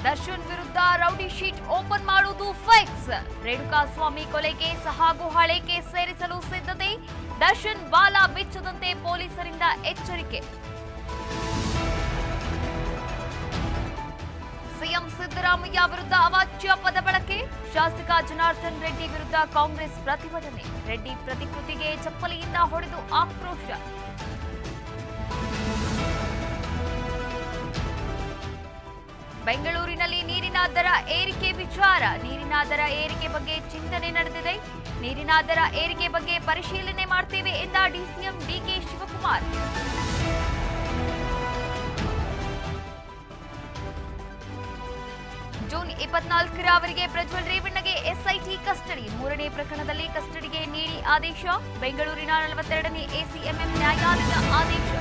ದರ್ಶನ್ ವಿರುದ್ಧ rowdy sheet open ಮಾಡುವುದು fix. Renukaswamy ಕೊಲೆ ಕೇಸ್ ಹಾಗೂ ಹಳೆ ಕೇಸ್ ಸೇರಿಸಲು ಸಿದ್ಧತೆ. ದರ್ಶನ್ ಬಾಲ ಬಿಚ್ಚದಂತೆ ಪೊಲೀಸರಿಂದ ಎಚ್ಚರಿಕೆ. ಸಿಎಂ ಸಿದ್ದರಾಮಯ್ಯ ವಿರುದ್ಧ ಅವಾಚ್ಯ ಪದ ಬಳಕೆ. ಶಾಸಕ ಜನಾರ್ದನ್ ರೆಡ್ಡಿ ವಿರುದ್ಧ ಕಾಂಗ್ರೆಸ್ ಪ್ರತಿಭಟನೆ. ರೆಡ್ಡಿ ಪ್ರತಿಕೃತಿಗೆ ಚಪ್ಪಲಿಯಿಂದ ಹೊಡೆದು ಆಕ್ರೋಶ. ಬೆಂಗಳೂರಿನಲ್ಲಿ ನೀರಿನ ದರ ಏರಿಕೆ ವಿಚಾರ. ನೀರಿನ ದರ ಏರಿಕೆ ಬಗ್ಗೆ ಚಿಂತನೆ ನಡೆದಿದೆ. ನೀರಿನ ದರ ಏರಿಕೆ ಬಗ್ಗೆ ಪರಿಶೀಲನೆ ಮಾಡ್ತೇವೆ ಎಂದ ಡಿಸಿಎಂ ಡಿಕೆ ಶಿವಕುಮಾರ್. ಜೂನ್ 24ರವರೆಗೆ ಪ್ರಜ್ವಲ್ ರೇವಣ್ಣಗೆ ಎಸ್ಐಟಿ ಕಸ್ಟಡಿ. 3ನೇ ಪ್ರಕರಣದಲ್ಲಿ ಕಸ್ಟಡಿಗೆ ನೀಡಿ ಆದೇಶ. ಬೆಂಗಳೂರಿನ 42ನೇ ಎಸಿಎಂಎಂ ನ್ಯಾಯಾಲಯದ ಆದೇಶ.